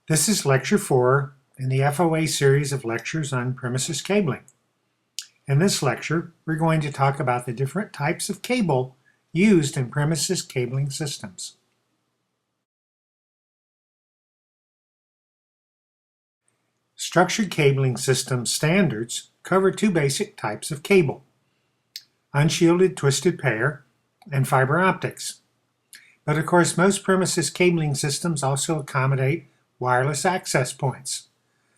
This is Lecture 4 in the FOA series of lectures on premises cabling. In this lecture, we're going to talk about the different types of cable used in premises cabling systems. Structured cabling system standards cover two basic types of cable: unshielded twisted pair and fiber optics. But of course, most premises cabling systems also accommodate wireless access points.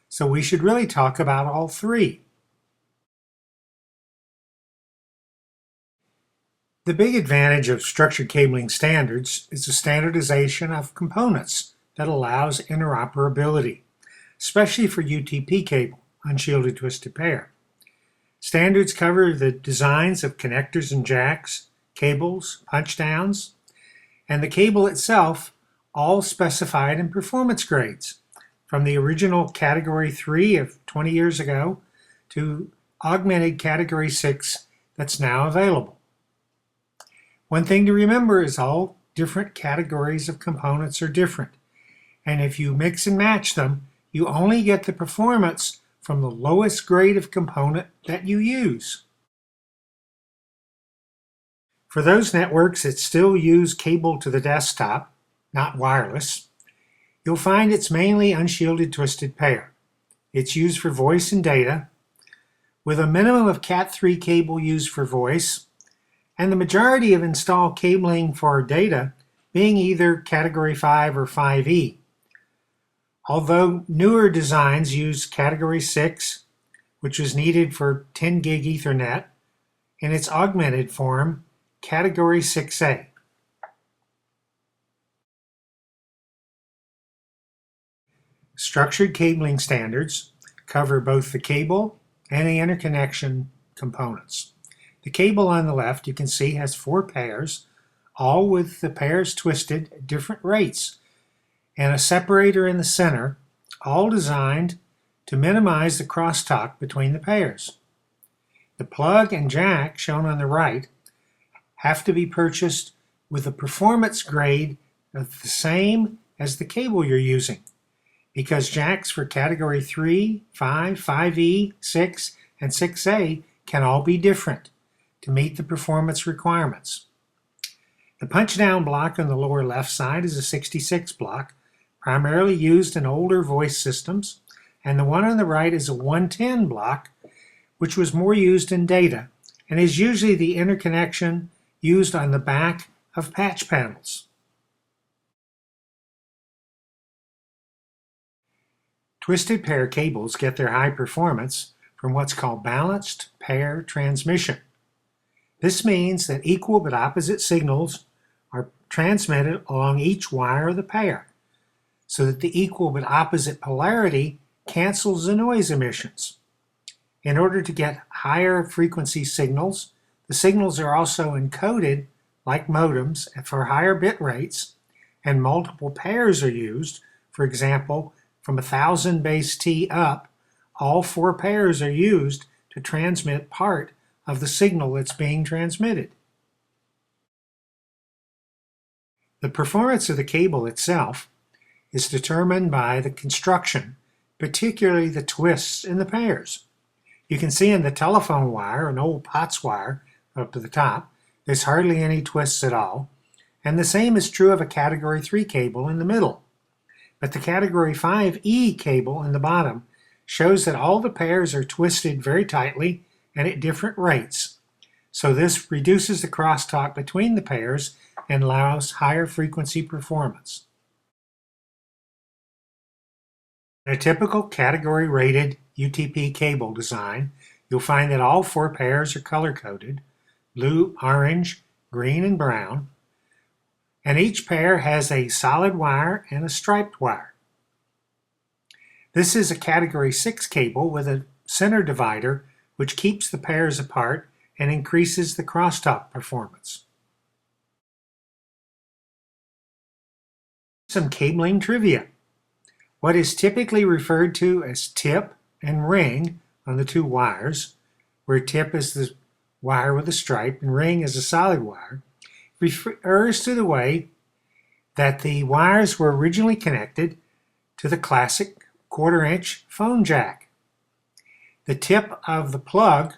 So we should really talk about all three. The big advantage of structured cabling standards is the standardization of components that allows interoperability, especially for UTP cable, unshielded twisted pair. Standards cover the designs of connectors and jacks, cables, punch downs, and the cable itself, all specified in performance grades, from the original Category 3 of 20 years ago to augmented Category 6 that's now available. One thing to remember is all different categories of components are different, and if you mix and match them, you only get the performance from the lowest grade of component that you use. For those networks that still use cable to the desktop, not wireless, you'll find it's mainly unshielded twisted pair. It's used for voice and data, with a minimum of Cat3 cable used for voice, and the majority of installed cabling for data being either Category 5 or 5E. Although newer designs use Category 6, which was needed for 10 gig Ethernet, in its augmented form, Category 6A. Structured cabling standards cover both the cable and the interconnection components. The cable on the left, you can see, has 4 pairs, all with the pairs twisted at different rates, and a separator in the center, all designed to minimize the crosstalk between the pairs. The plug and jack, shown on the right, have to be purchased with a performance grade of the same as the cable you're using, because jacks for Category 3, 5, 5E, 6, and 6A can all be different to meet the performance requirements. The punch-down block on the lower left side is a 66 block, primarily used in older voice systems, and the one on the right is a 110 block, which was more used in data, and is usually the interconnection used on the back of patch panels. Twisted pair cables get their high performance from what's called balanced pair transmission. This means that equal but opposite signals are transmitted along each wire of the pair, so that the equal but opposite polarity cancels the noise emissions. In order to get higher frequency signals, the signals are also encoded like modems for higher bit rates, and multiple pairs are used. For example, from 1000 base T up, all 4 pairs are used to transmit part of the signal that's being transmitted. The performance of the cable itself is determined by the construction, particularly the twists in the pairs. You can see in the telephone wire, an old POTS wire up to the top, there's hardly any twists at all, and the same is true of a Category 3 cable in the middle. But the Category 5E cable in the bottom shows that all the pairs are twisted very tightly and at different rates. So this reduces the crosstalk between the pairs and allows higher frequency performance. In a typical category-rated UTP cable design, you'll find that all 4 pairs are color-coded: blue, orange, green, and brown, and each pair has a solid wire and a striped wire. This is a Category 6 cable with a center divider, which keeps the pairs apart and increases the crosstalk performance. Some cabling trivia. What is typically referred to as tip and ring on the 2 wires, where tip is the wire with a stripe and ring is a solid wire, refers to the way that the wires were originally connected to the classic 1/4-inch phone jack. The tip of the plug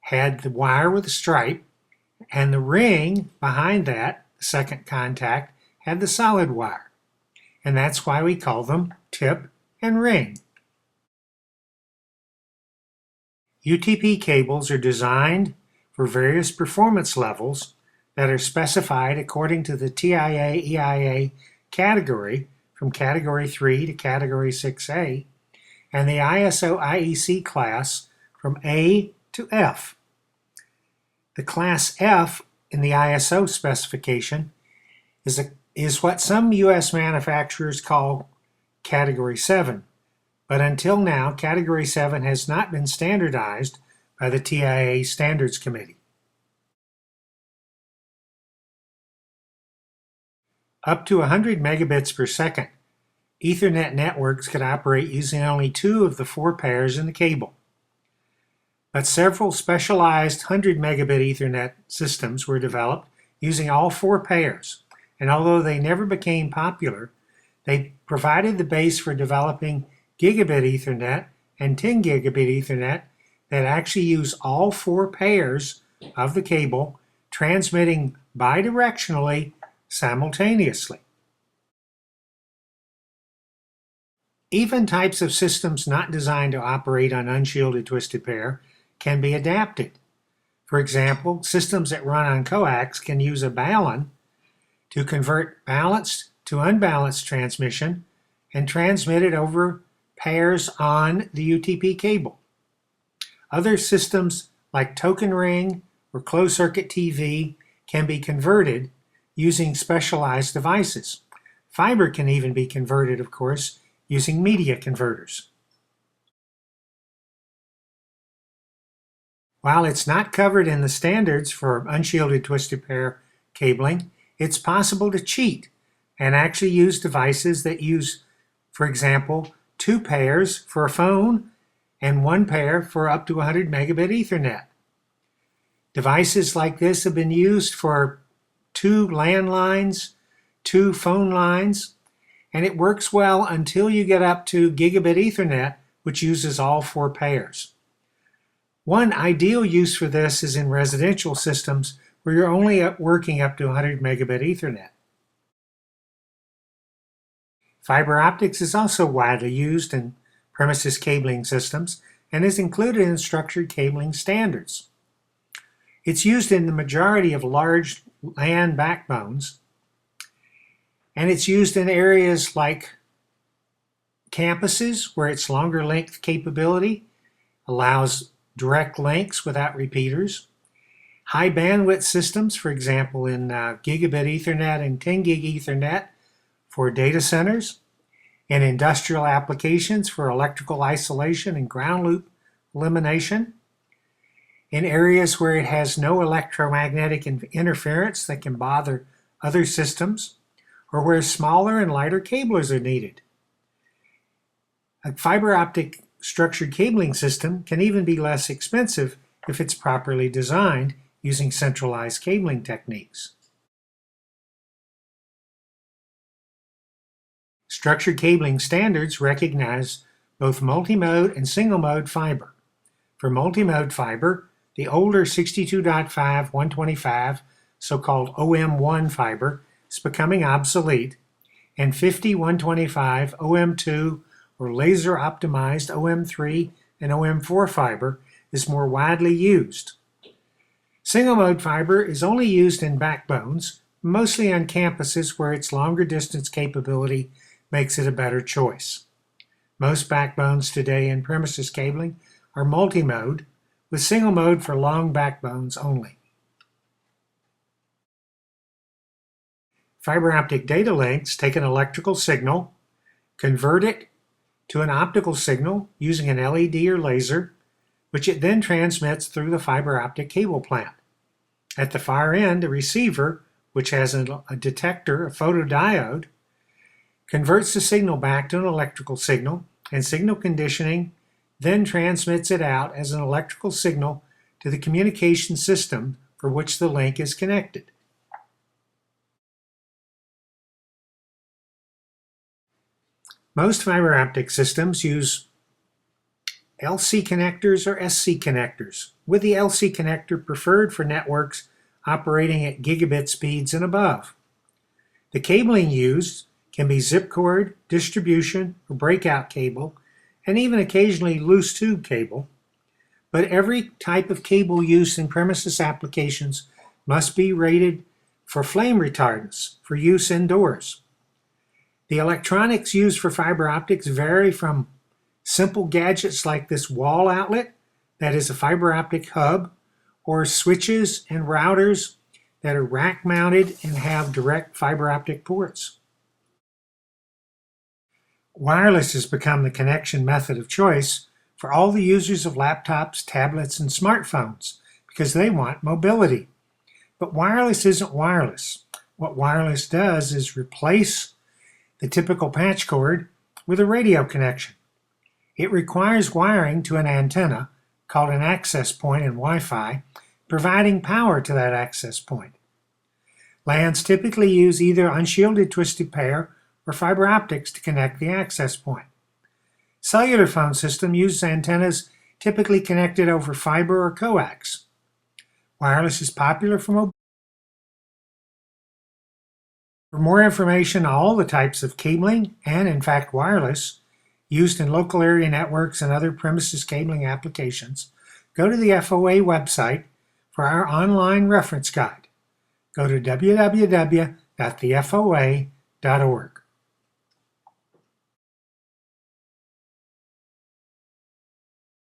had the wire with a stripe, and the ring behind that, the second contact, had the solid wire. And that's why we call them tip and ring. UTP cables are designed for various performance levels that are specified according to the TIA-EIA category from Category 3 to Category 6A, and the ISO-IEC class from A to F. The Class F in the ISO specification is what some U.S. manufacturers call Category 7, but until now, Category 7 has not been standardized by the TIA Standards Committee. Up to 100 megabits per second, Ethernet networks could operate using only 2 of the 4 pairs in the cable. But several specialized 100 megabit Ethernet systems were developed using all 4 pairs, and although they never became popular, they provided the base for developing gigabit Ethernet and 10 gigabit Ethernet that actually use all 4 pairs of the cable, transmitting bidirectionally simultaneously. Even types of systems not designed to operate on unshielded twisted pair can be adapted. For example, systems that run on coax can use a balun to convert balanced to unbalanced transmission and transmit it over pairs on the UTP cable. Other systems like token ring or closed circuit TV can be converted using specialized devices. Fiber can even be converted, of course, using media converters. While it's not covered in the standards for unshielded twisted pair cabling, it's possible to cheat and actually use devices that use, for example, 2 pairs for a phone and 1 pair for up to 100 megabit Ethernet. Devices like this have been used for 2 landlines, 2 phone lines, and it works well until you get up to gigabit Ethernet, which uses all 4 pairs. One ideal use for this is in residential systems where you're only working up to 100 megabit Ethernet. Fiber optics is also widely used in premises cabling systems and is included in structured cabling standards. It's used in the majority of large LAN backbones, and it's used in areas like campuses where its longer length capability allows direct links without repeaters. High bandwidth systems, for example, in gigabit Ethernet and 10 gig Ethernet for data centers, and industrial applications for electrical isolation and ground loop elimination, in areas where it has no electromagnetic interference that can bother other systems, or where smaller and lighter cablers are needed. A fiber optic structured cabling system can even be less expensive if it's properly designed using centralized cabling techniques. Structured cabling standards recognize both multi-mode and single-mode fiber. For multi-mode fiber, the older 62.5 125, so-called OM1 fiber, is becoming obsolete, and 50 125 OM2 or laser-optimized OM3 and OM4 fiber is more widely used. Single-mode fiber is only used in backbones, mostly on campuses where its longer distance capability makes it a better choice. Most backbones today in premises cabling are multi-mode, with single mode for long backbones only. Fiber optic data links take an electrical signal, convert it to an optical signal using an LED or laser, which it then transmits through the fiber optic cable plant. At the far end, a receiver, which has a detector, a photodiode, converts the signal back to an electrical signal, and signal conditioning then transmits it out as an electrical signal to the communication system for which the link is connected. Most fiber optic systems use LC connectors or SC connectors, with the LC connector preferred for networks operating at gigabit speeds and above. The cabling used can be zip cord, distribution, or breakout cable, and even occasionally loose tube cable. But every type of cable used in premises applications must be rated for flame retardance for use indoors. The electronics used for fiber optics vary from simple gadgets like this wall outlet that is a fiber optic hub, or switches and routers that are rack mounted and have direct fiber optic ports. Wireless has become the connection method of choice for all the users of laptops, tablets, and smartphones because they want mobility. But wireless isn't wireless. What wireless does is replace the typical patch cord with a radio connection. It requires wiring to an antenna called an access point in Wi-Fi, providing power to that access point. LANs typically use either unshielded twisted pair or fiber optics to connect the access point. Cellular phone system uses antennas typically connected over fiber or coax. Wireless is popular for mobility. For more information on all the types of cabling and, in fact, wireless used in local area networks and other premises cabling applications, go to the FOA website for our online reference guide. Go to www.thefoa.org.